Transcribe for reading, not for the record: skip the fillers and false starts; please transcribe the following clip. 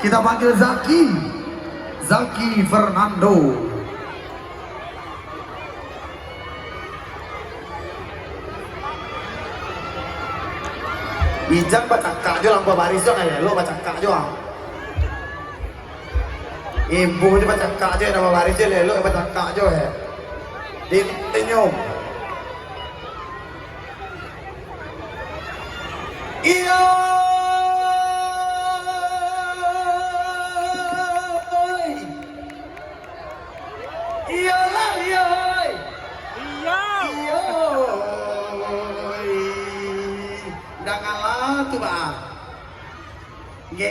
Kita panggil Zaki Fernando. Bijak baca kak jo lang babaris jo kayak lo baca kak jo. Ibu jo baca kak jo nama baris jo lo baca kak jo ya. Dinyum. Iya. Iya lah iya. Iya. Udah kalah tuh bang. Ge